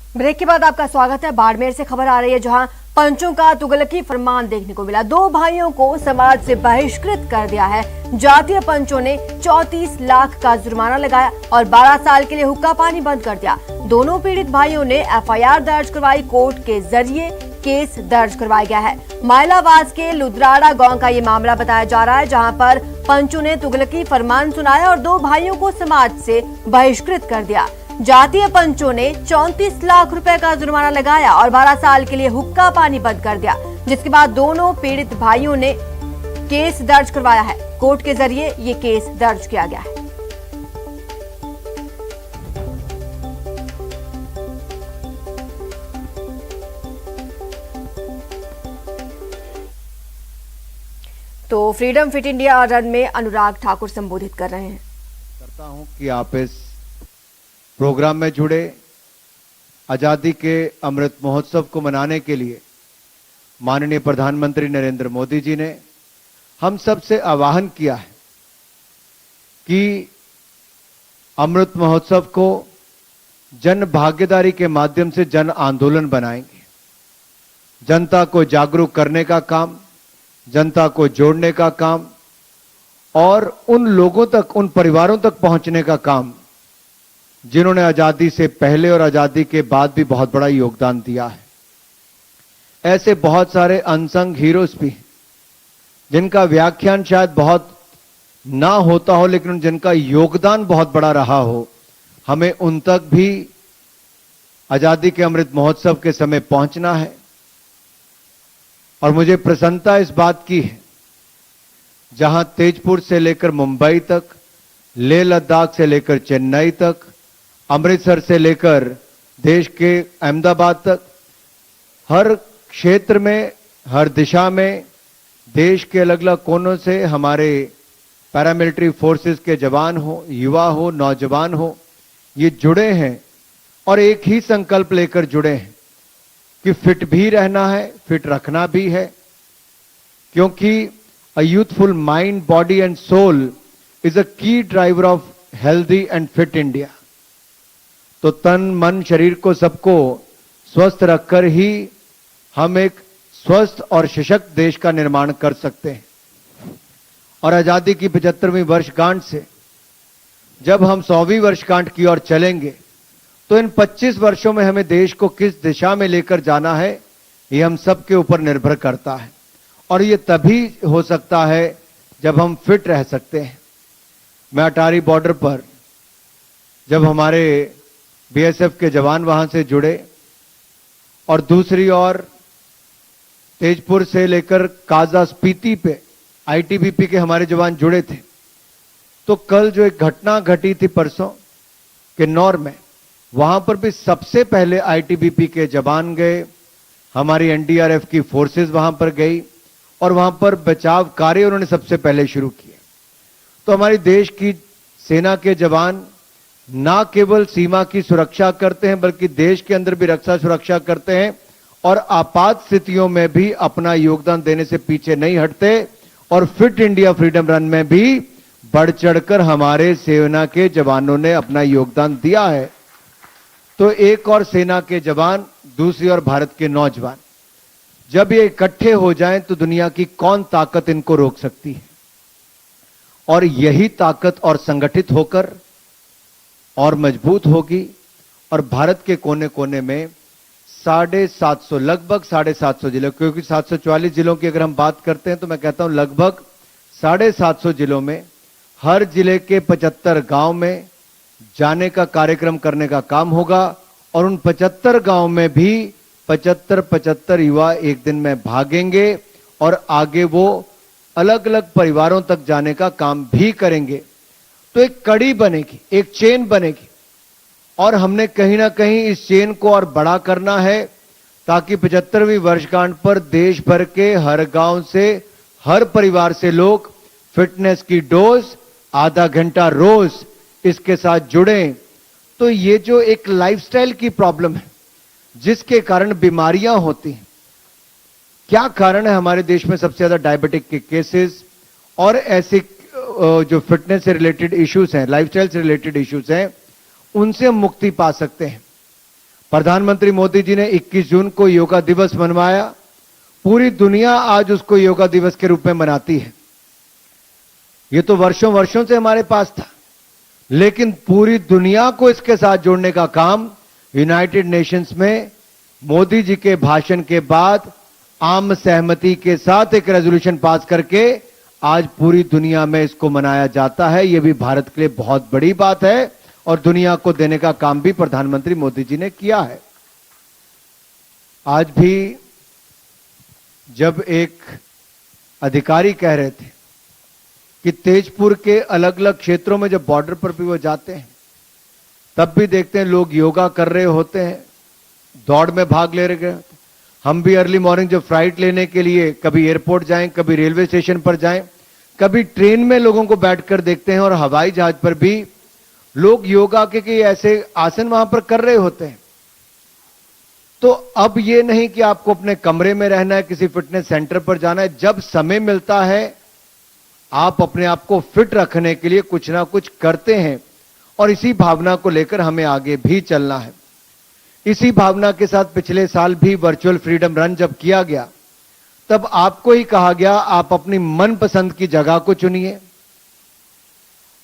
Break के बाद आपका स्वागत है। बाड़मेर से खबर आ रही है, जहां पंचों का तुगलकी फरमान देखने को मिला। 2 भाइयों को समाज से बहिष्कृत कर दिया है। जातीय पंचों ने 34 लाख का जुर्माना लगाया और 12 साल के लिए हुक्का पानी बंद कर दिया। दोनों पीड़ित भाइयों ने एफआईआर दर्ज करवाई। कोर्ट के जरिए केस दर्ज करवाया गया है। माइलावास के लुद्राड़ा गांव का ये मामला बताया जा रहा है, जहां पर पंचों ने तुगलकी फरमान सुनाया और 2 भाइयों को समाज से बहिष्कृत कर दिया। जातीय पंचों ने 34 लाख रुपए का जुर्माना लगाया और 12 साल के लिए हुक्का पानी बंद कर दिया, जिसके बाद दोनों पीड़ित भाइयों ने केस दर्ज करवाया है। कोर्ट के जरिए ये केस दर्ज किया गया है। तो फ्रीडम फिट इंडिया रन में अनुराग ठाकुर संबोधित कर रहे हैं। करता हूं कि आप इस प्रोग्राम में जुड़े। आजादी के अमृत महोत्सव को मनाने के लिए माननीय प्रधानमंत्री नरेंद्र मोदी जी ने हम सब से आह्वान किया है कि अमृत महोत्सव को जन भागीदारी के माध्यम से जन आंदोलन बनाएंगे। जनता को जागरूक करने का काम, जनता को जोड़ने का काम और उन लोगों तक, उन परिवारों तक पहुंचने का काम जिन्होंने आजादी से पहले और आजादी के बाद भी बहुत बड़ा योगदान दिया है। ऐसे बहुत सारे अनसंग हीरोज भी हैं जिनका व्याख्यान शायद बहुत ना होता हो, लेकिन जिनका योगदान बहुत बड़ा रहा हो। हमें उन तक भी आजादी के अमृत महोत्सव के समय पहुंचना है। और मुझे प्रसन्नता इस बात की है, जहां तेजपुर से लेकर मुंबई तक, लेह लद्दाख से लेकर चेन्नई तक, अमृतसर से लेकर देश के अहमदाबाद तक, हर क्षेत्र में, हर दिशा में, देश के अलग अलग कोनों से हमारे पैरामिलिट्री फोर्सेस के जवान हो, युवा हो, नौजवान हो, ये जुड़े हैं और एक ही संकल्प लेकर जुड़े हैं कि फिट भी रहना है, फिट रखना भी है, क्योंकि a youthful mind, body and soul is a key driver of healthy and fit India. तो तन, मन, शरीर को सबको स्वस्थ रखकर ही हम एक स्वस्थ और सशक्त देश का निर्माण कर सकते हैं। और आजादी की 75वीं वर्षगांठ से जब हम 100वीं वर्षगांठ की ओर चलेंगे, तो इन 25 वर्षों में हमें देश को किस दिशा में लेकर जाना है, ये हम सबके ऊपर निर्भर करता है। और ये तभी हो सकता है जब हम फिट रह सकते हैं। मैं अटारी बॉर्डर पर जब हमारे बीएसएफ के जवान वहां से जुड़े और दूसरी ओर तेजपुर से लेकर काजा स्पीति पे आईटीबीपी के हमारे जवान जुड़े थे, तो कल जो एक घटना घटी थी परसों किन्नौर में, वहां पर भी सबसे पहले आईटीबीपी के जवान गए, हमारी एनडीआरएफ की फोर्सेस वहां पर गई और वहां पर बचाव कार्य उन्होंने सबसे पहले शुरू किए। तो हमारी देश की सेना के जवान ना केवल सीमा की सुरक्षा करते हैं, बल्कि देश के अंदर भी रक्षा सुरक्षा करते हैं और आपात स्थितियों में भी अपना योगदान देने से पीछे नहीं हटते। और फिट इंडिया फ्रीडम रन में भी बढ़ चढ़कर हमारे सेना के जवानों ने अपना योगदान दिया है। तो एक और सेना के जवान, दूसरी ओर भारत के नौजवान, जब ये इकट्ठे हो जाएं तो दुनिया की कौन ताकत इनको रोक सकती है। और यही ताकत और संगठित होकर और मजबूत होगी और भारत के कोने कोने में 750, लगभग 750 जिलों, क्योंकि 744 जिलों की अगर हम बात करते हैं तो मैं कहता हूं लगभग 750 जिलों में, हर जिले के 75 गांव में जाने का कार्यक्रम करने का काम होगा। और उन 75 गांव में भी 75 युवा एक दिन में भागेंगे और आगे वो अलग अलग परिवारों तक जाने का काम भी करेंगे। तो एक कड़ी बनेगी, एक चेन बनेगी और हमने कहीं ना कहीं इस चेन को और बड़ा करना है, ताकि 75वीं वर्षगांठ पर देश भर के हर गांव से, हर परिवार से लोग फिटनेस की डोज आधा घंटा रोज इसके साथ जुड़ें। तो ये जो एक लाइफस्टाइल की प्रॉब्लम है जिसके कारण बीमारियां होती हैं, क्या कारण है हमारे देश में सबसे ज्यादा डायबिटिक के केसेस और ऐसे जो फिटनेस से रिलेटेड इश्यूज हैं, लाइफस्टाइल से रिलेटेड इश्यूज हैं, उनसे हम मुक्ति पा सकते हैं। प्रधानमंत्री मोदी जी ने 21 जून को योगा दिवस मनवाया। पूरी दुनिया आज उसको योगा दिवस के रूप में मनाती है। ये तो वर्षों वर्षों से हमारे पास था, लेकिन पूरी दुनिया को इसके साथ जोड़ने का काम यूनाइटेड नेशंस में मोदी जी के भाषण के बाद आम सहमति के साथ एक रेजोल्यूशन पास करके आज पूरी दुनिया में इसको मनाया जाता है। यह भी भारत के लिए बहुत बड़ी बात है और दुनिया को देने का काम भी प्रधानमंत्री मोदी जी ने किया है। आज भी जब एक अधिकारी कह रहे थे कि तेजपुर के अलग अलग क्षेत्रों में जब बॉर्डर पर भी वो जाते हैं तब भी देखते हैं लोग योगा कर रहे होते हैं, दौड़ में भाग ले रहे हैं। हम भी अर्ली मॉर्निंग जब फ्लाइट लेने के लिए कभी एयरपोर्ट जाएं, कभी रेलवे स्टेशन पर जाएं, कभी ट्रेन में लोगों को बैठकर देखते हैं और हवाई जहाज पर भी लोग योगा के ऐसे आसन वहां पर कर रहे होते हैं। तो अब ये नहीं कि आपको अपने कमरे में रहना है, किसी फिटनेस सेंटर पर जाना है। जब समय मिलता है आप अपने आप को फिट रखने के लिए कुछ ना कुछ करते हैं और इसी भावना को लेकर हमें आगे भी चलना है। इसी भावना के साथ पिछले साल भी वर्चुअल फ्रीडम रन जब किया गया तब आपको ही कहा गया आप अपनी मनपसंद की जगह को चुनिए,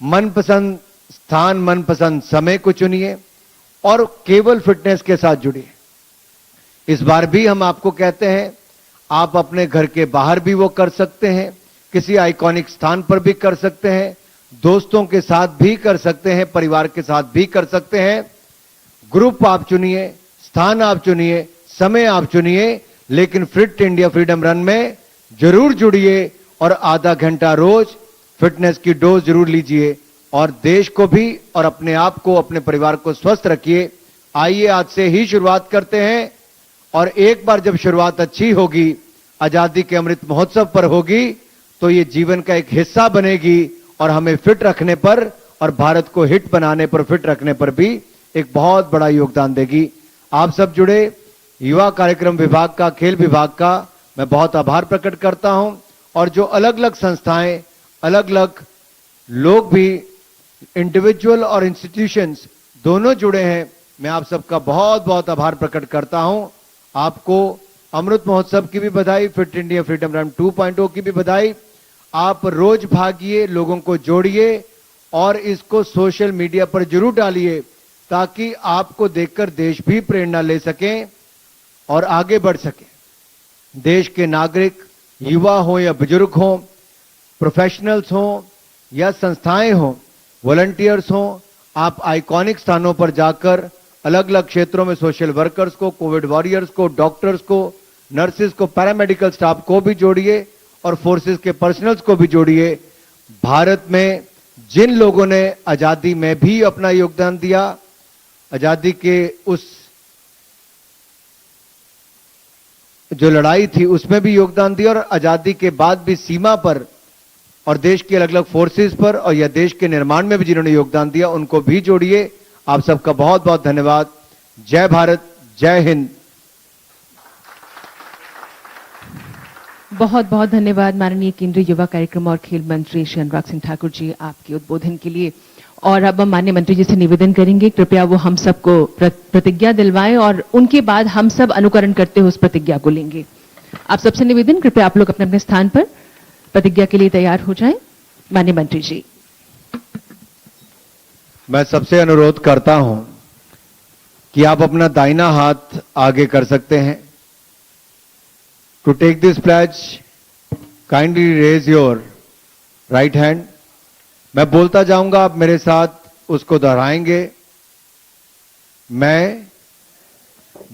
मनपसंद स्थान, मनपसंद समय को चुनिए और केवल फिटनेस के साथ जुड़िए। इस बार भी हम आपको कहते हैं आप अपने घर के बाहर भी वो कर सकते हैं, किसी आइकॉनिक स्थान पर भी कर सकते हैं, दोस्तों के साथ भी कर सकते हैं, परिवार के साथ भी कर सकते हैं। ग्रुप आप चुनिए, स्थान आप चुनिए, समय आप चुनिए, लेकिन फिट इंडिया फ्रीडम रन में जरूर जुड़िए और आधा घंटा रोज फिटनेस की डोज जरूर लीजिए और देश को भी और अपने आप को, अपने परिवार को स्वस्थ रखिए। आइए आज से ही शुरुआत करते हैं और एक बार जब शुरुआत अच्छी होगी, आजादी के अमृत महोत्सव पर होगी, तो ये जीवन का एक हिस्सा बनेगी और हमें फिट रखने पर और भारत को हिट बनाने पर, फिट रखने पर भी एक बहुत बड़ा योगदान देगी। आप सब जुड़े युवा कार्यक्रम विभाग का, खेल विभाग का मैं बहुत आभार प्रकट करता हूं और जो अलग अलग संस्थाएं, अलग अलग लोग भी, इंडिविजुअल और इंस्टीट्यूशंस दोनों जुड़े हैं, मैं आप सबका बहुत बहुत आभार प्रकट करता हूं। आपको अमृत महोत्सव की भी बधाई, फिट इंडिया फ्रीडम रन 2.0 की भी बधाई। आप रोज भागिए, लोगों को जोड़िए और इसको सोशल मीडिया पर जरूर डालिए ताकि आपको देखकर देश भी प्रेरणा ले सकें और आगे बढ़ सके। देश के नागरिक, युवा हो या बुजुर्ग हो, प्रोफेशनल्स हो या संस्थाएं हो, वॉलंटियर्स हो, आप आइकॉनिक स्थानों पर जाकर अलग अलग क्षेत्रों में सोशल वर्कर्स को, कोविड वॉरियर्स को, डॉक्टर्स को, नर्सेज को, पैरामेडिकल स्टाफ को भी जोड़िए और फोर्सेस के पर्सनल्स को भी जोड़िए। भारत में जिन लोगों ने आजादी में भी अपना योगदान दिया, आजादी के उस जो लड़ाई थी उसमें भी योगदान दिया और आजादी के बाद भी सीमा पर और देश की अलग अलग फोर्सेस पर और या देश के निर्माण में भी जिन्होंने योगदान दिया, उनको भी जोड़िए। आप सबका बहुत बहुत धन्यवाद। जय भारत, जय हिंद। बहुत बहुत धन्यवाद माननीय केंद्रीय युवा कार्यक्रम और खेल मंत्री श्री अनुराग सिंह ठाकुर जी आपके उद्बोधन के लिए। और अब हम माननीय मंत्री जी से निवेदन करेंगे कृपया वो हम सबको प्रतिज्ञा दिलवाएं और उनके बाद हम सब अनुकरण करते हुए उस प्रतिज्ञा को लेंगे। आप सबसे निवेदन, कृपया आप लोग अपने अपने स्थान पर प्रतिज्ञा के लिए तैयार हो जाएं। माननीय मंत्री जी। मैं सबसे अनुरोध करता हूं कि आप अपना दाहिना हाथ आगे कर सकते हैं। To take this pledge kindly raise your right hand. मैं बोलता जाऊंगा, आप मेरे साथ उसको दोहराएंगे। मैं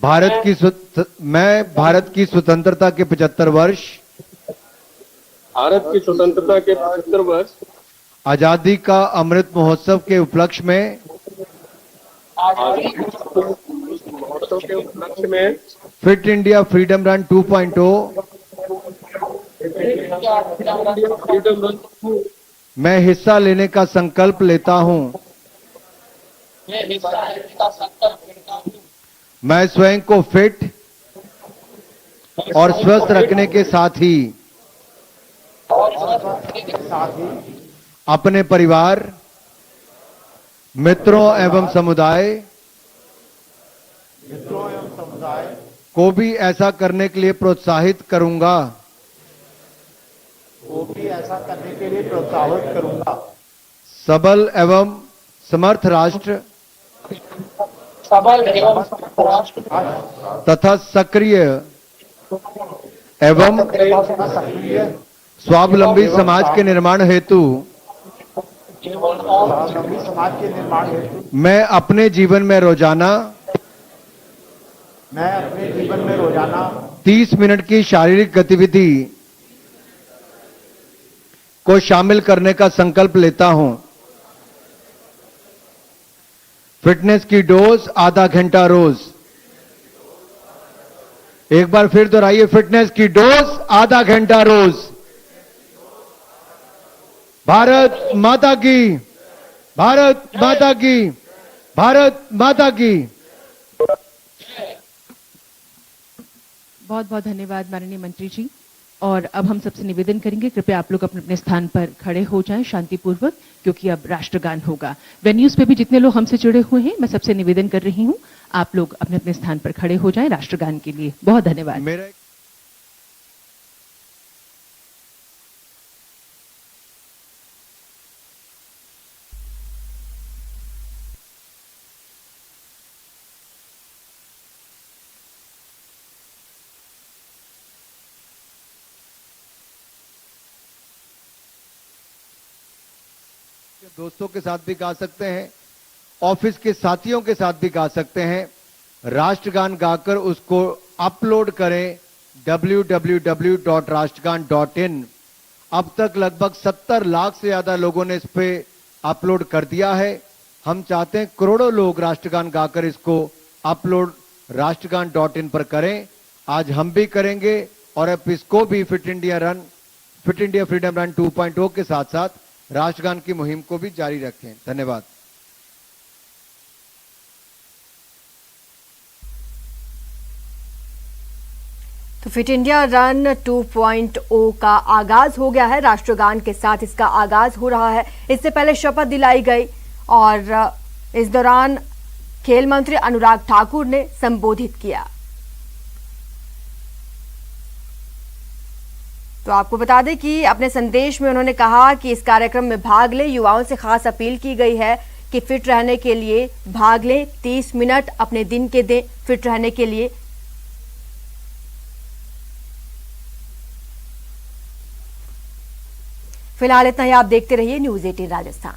भारत की स्वतंत्रता के 75 वर्ष, भारत की स्वतंत्रता के 75 वर्ष, आजादी का अमृत महोत्सव के उपलक्ष्य में, फिट इंडिया फ्रीडम रन 2.0 मैं हिस्सा लेने का संकल्प लेता हूं। मैं स्वयं को फिट और स्वस्थ रखने के साथ ही अपने परिवार, मित्रों एवं समुदाय, मित्रों एवं समुदाय को भी ऐसा करने के लिए प्रोत्साहित करूंगा। सबल एवं समर्थ राष्ट्र तथा सक्रिय एवं स्वावलंबी समाज के निर्माण हेतु मैं अपने जीवन में रोजाना 30 मिनट की शारीरिक गतिविधि को शामिल करने का संकल्प लेता हूं। फिटनेस की डोज आधा घंटा रोज। एक बार फिर दोहराइए, फिटनेस की डोज आधा घंटा रोज। भारत माता की, भारत माता की, भारत माता की। बहुत बहुत धन्यवाद माननीय मंत्री जी। और अब हम सबसे निवेदन करेंगे, कृपया आप लोग अपने अपने स्थान पर खड़े हो जाएं शांतिपूर्वक, क्योंकि अब राष्ट्रगान होगा। वेन्यूज पे भी जितने लोग हमसे जुड़े हुए हैं, मैं सबसे निवेदन कर रही हूं, आप लोग अपने अपने स्थान पर खड़े हो जाएं राष्ट्रगान के लिए। बहुत धन्यवाद। दोस्तों के साथ भी गा सकते हैं, ऑफिस के साथियों के साथ भी गा सकते हैं। राष्ट्रगान गाकर उसको अपलोड करें www.rashtragan.in। अब तक लगभग 70 लाख से ज्यादा लोगों ने इस पे अपलोड कर दिया है। हम चाहते हैं करोड़ों लोग राष्ट्रगान गाकर इसको अपलोड राष्ट्रगान.in पर करें। आज हम भी करेंगे और अब इसको भी फिट इंडिया फ्रीडम रन 2.0 के साथ साथ राष्ट्रगान की मुहिम को भी जारी रखें। धन्यवाद। तो फिट इंडिया रन 2.0 का आगाज हो गया है। राष्ट्रगान के साथ इसका आगाज हो रहा है। इससे पहले शपथ दिलाई गई और इस दौरान खेल मंत्री अनुराग ठाकुर ने संबोधित किया। तो आपको बता दें कि अपने संदेश में उन्होंने कहा कि इस कार्यक्रम में भाग ले। युवाओं से खास अपील की गई है कि फिट रहने के लिए भाग लें, 30 मिनट अपने दिन के दें फिट रहने के लिए। फिलहाल इतना ही। आप देखते रहिए न्यूज़ 18 राजस्थान।